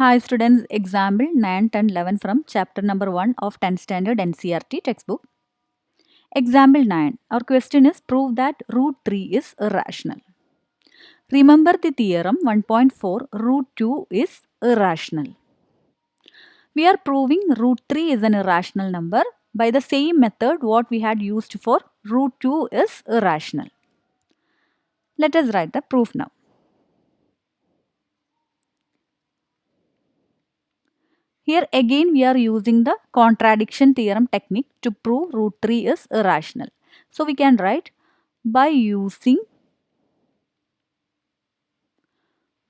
Hi students, example 9, 10, 11 from chapter number 1 of 10th standard NCRT textbook. Example 9. Our question is prove that root 3 is irrational. Remember the theorem 1.4 root 2 is irrational. We are proving root 3 is an irrational number by the same method what we had used for root 2 is irrational. Let us write the proof now. Here again we are using the contradiction theorem technique to prove root 3 is irrational. So we can write by using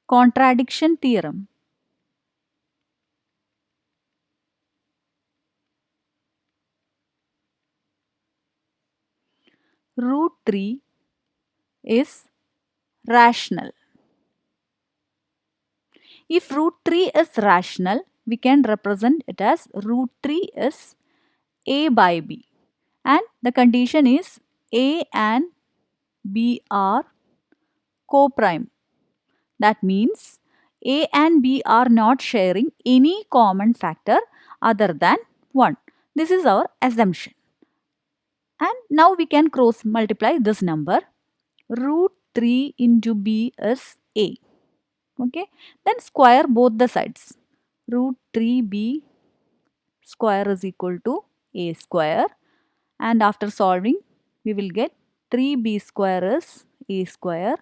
contradiction theorem. Root 3 is rational. If root 3 is rational, we can represent it as root 3 is a by b. And the condition is a and b are co-prime. That means a and b are not sharing any common factor other than 1. This is our assumption. And now we can cross multiply this number. Root 3 into b is a. Okay. Then square both the sides. Root 3b square is equal to a square. And after solving, we will get 3b square is a square.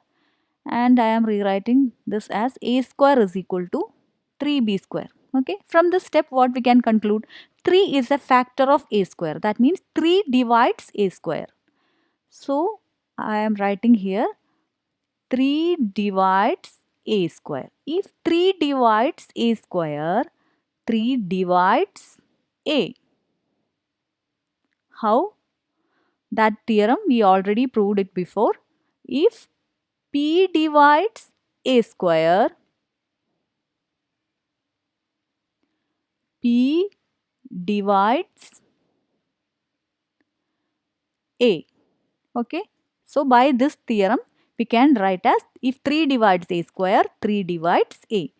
And I am rewriting this as a square is equal to 3b square. Okay. From this step, what we can conclude? 3 is a factor of a square. That means 3 divides a square. So, I am writing here 3 divides a square. If 3 divides a square, 3 divides a. How? That theorem we already proved it before. If p divides a square, p divides a. Okay. So by this theorem, we can write as if 3 divides a square, 3 divides a.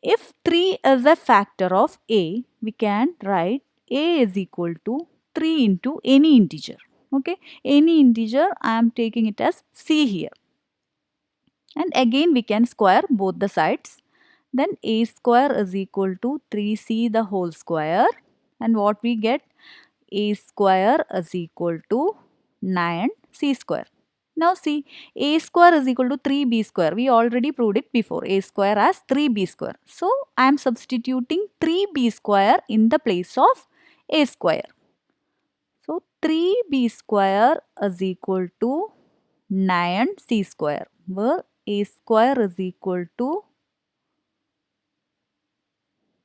If 3 is a factor of a, we can write a is equal to 3 into any integer. Okay, any integer, I am taking it as c here. And again we can square both the sides. Then a square is equal to 3c the whole square. And what we get? A square is equal to 9c square. Now see, a square is equal to 3b square. We already proved it before. A square as 3b square. So, I am substituting 3b square in the place of a square. So, 3b square is equal to 9c square, where a square is equal to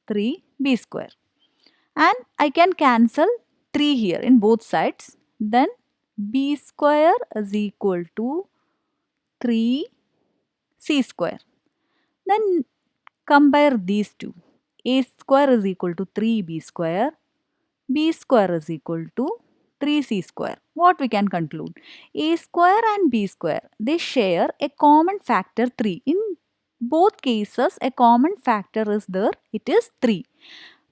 3b square. And I can cancel 3 here in both sides. Then b square is equal to 3c square. Then compare these two. A square is equal to 3b square. B square is equal to 3c square. What we can conclude? A square and b square, they share a common factor 3. In both cases, a common factor is there. It is 3.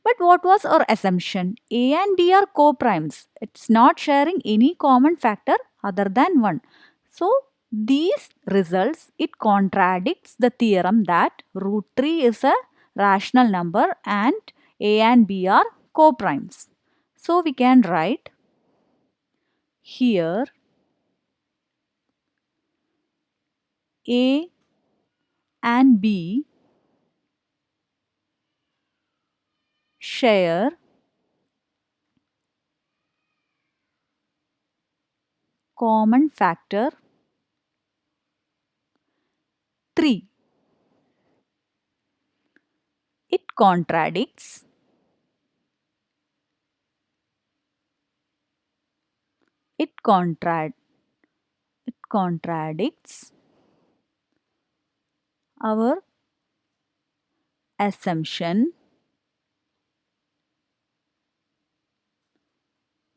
But what was our assumption? A and B are co-primes. It's not sharing any common factor other than 1. So, these results, it contradicts the theorem that root 3 is a rational number and A and B are co-primes. So, we can write here A and B share common factor 3. It contradicts it contrad it contradicts our assumption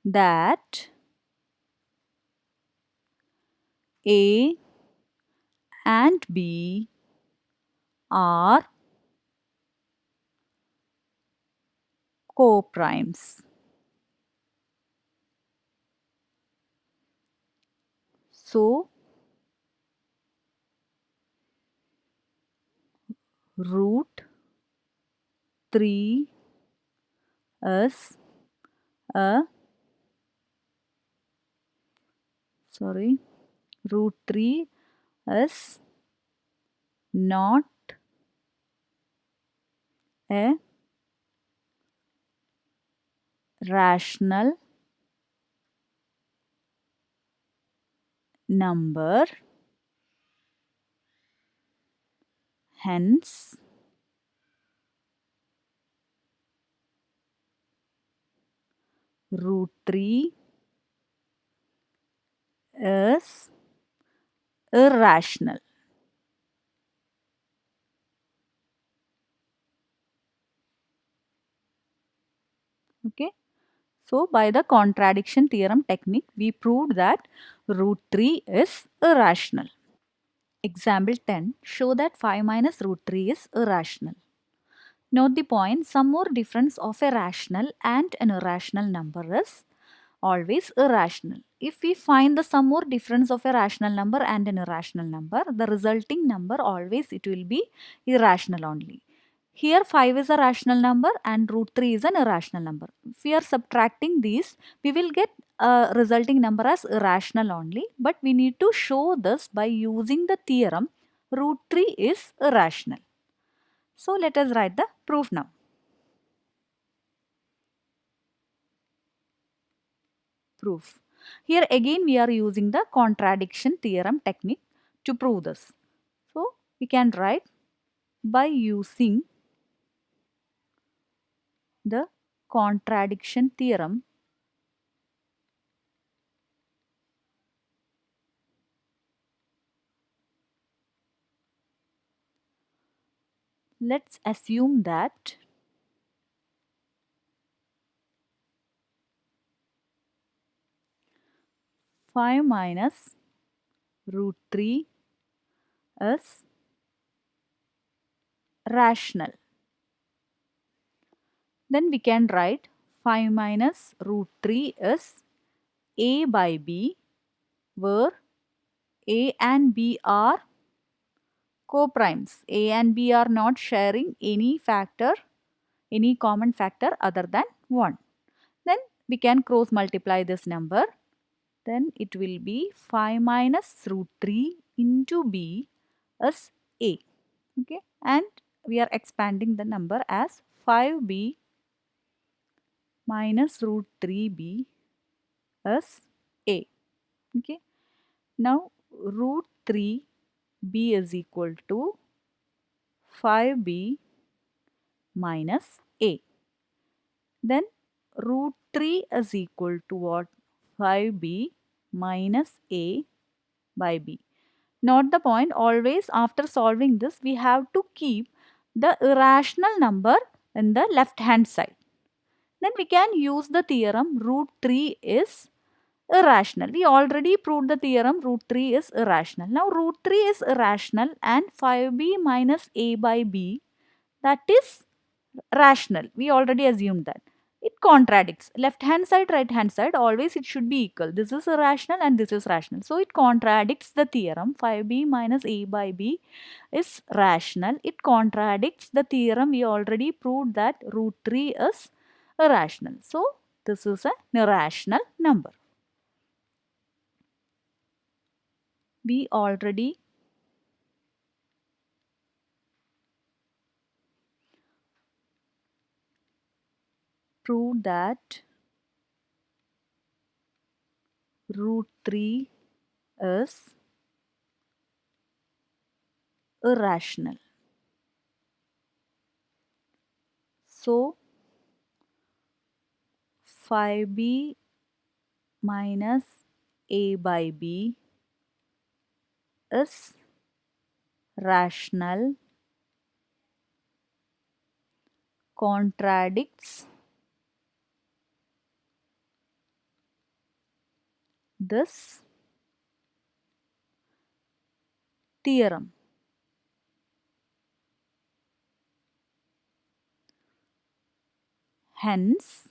that A and B are coprimes. So root 3 is a root 3 is not a rational number, hence root 3 is irrational. Okay. So by the contradiction theorem technique, we proved that root 3 is irrational. Example 10. Show that 5 minus root 3 is irrational. Note the point, some more difference of a rational and an irrational number is always irrational. If we find the sum or difference of a rational number and an irrational number, the resulting number always it will be irrational only. Here 5 is a rational number and root 3 is an irrational number. If we are subtracting these, we will get a resulting number as irrational only, but we need to show this by using the theorem root 3 is irrational. So let us write the proof now. Proof. Here again we are using the contradiction theorem technique to prove this. So we can write by using the contradiction theorem, let's assume that five minus root 3 is rational. Then we can write 5 minus root 3 is a by b, where a and b are coprimes. A and b are not sharing any factor, any common factor other than 1. Then we can cross multiply this number. Then it will be 5 minus root 3 into b is a. Okay, and we are expanding the number as 5b minus root 3b is a. Okay, now root 3b is equal to 5b minus a. Then root 3 is equal to what? 5b minus a by b. Note the point, always after solving this we have to keep the irrational number in the left hand side. Then we can use the theorem root 3 is irrational. We already proved the theorem root 3 is irrational. Now root 3 is irrational and 5b minus a by b, that is rational. We already assumed that. It contradicts. Left hand side, right hand side, always it should be equal. This is irrational and this is rational. So it contradicts the theorem 5b minus a by b is rational. It contradicts the theorem we already proved that root 3 is irrational. So this is an irrational number. We already proved that root 3 is irrational. So 5b minus a by b is rational, contradicts this theorem. Hence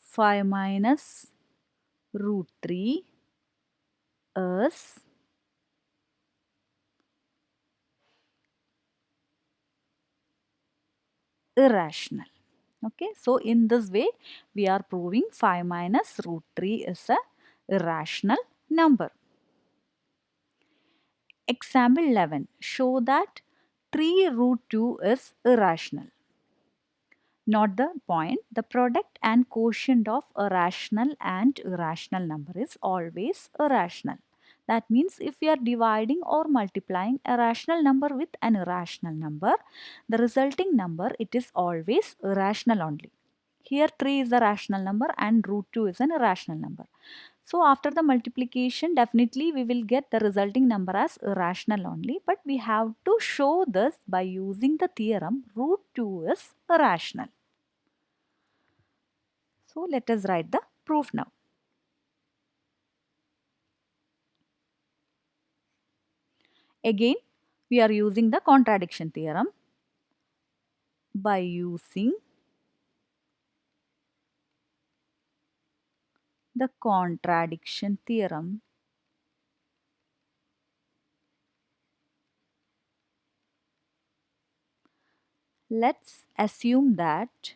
5 minus root 3 is irrational. Okay, so in this way we are proving 5 minus root 3 is a irrational number. Example 11. Show that 3 root 2 is irrational. Note the point. The product and quotient of a rational and irrational number is always irrational. That means if we are dividing or multiplying a rational number with an irrational number, the resulting number, it is always irrational only. Here 3 is a rational number and root 2 is an irrational number. So after the multiplication, definitely we will get the resulting number as irrational only. But we have to show this by using the theorem root 2 is irrational. So let us write the proof now. Again, we are using the contradiction theorem. By using the contradiction theorem, let's assume that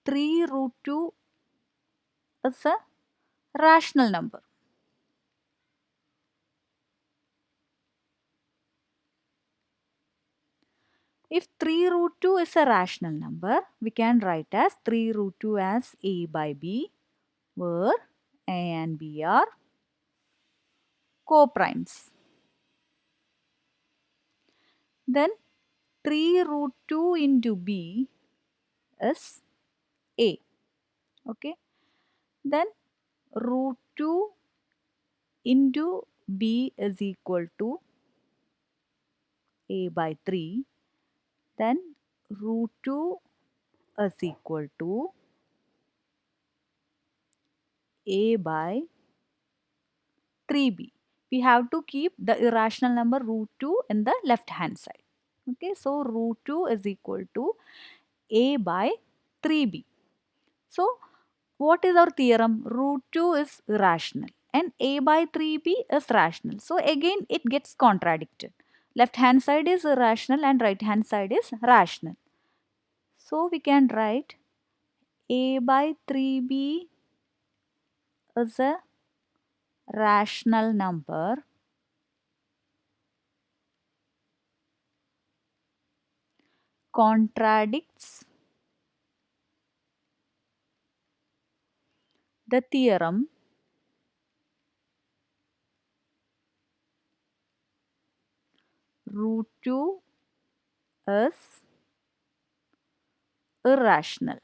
3 root 2 is a rational number. If 3 root 2 is a rational number, we can write as 3 root 2 as a by b, where a and b are co-primes. Then 3 root 2 into b is a. Okay. Then root 2 into b is equal to a by 3. Then root 2 is equal to a by 3b. We have to keep the irrational number root 2 in the left hand side. Okay, so root 2 is equal to a by 3b. So what is our theorem? Root 2 is rational and a by 3b is rational. So again it gets contradicted. Left hand side is irrational and right hand side is rational. So we can write a by 3b is a rational number contradicts the theorem root 2 is irrational.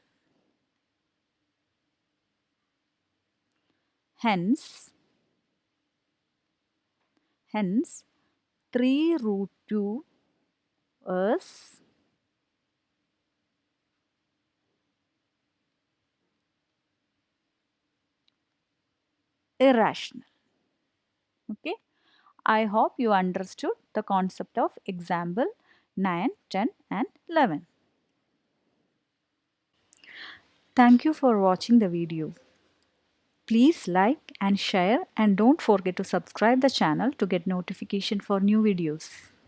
Hence 3 root 2 is irrational. Okay. I hope you understood the concept of example 9, 10 and 11. Thank you for watching the video. Please like and share and don't forget to subscribe the channel to get notification for new videos.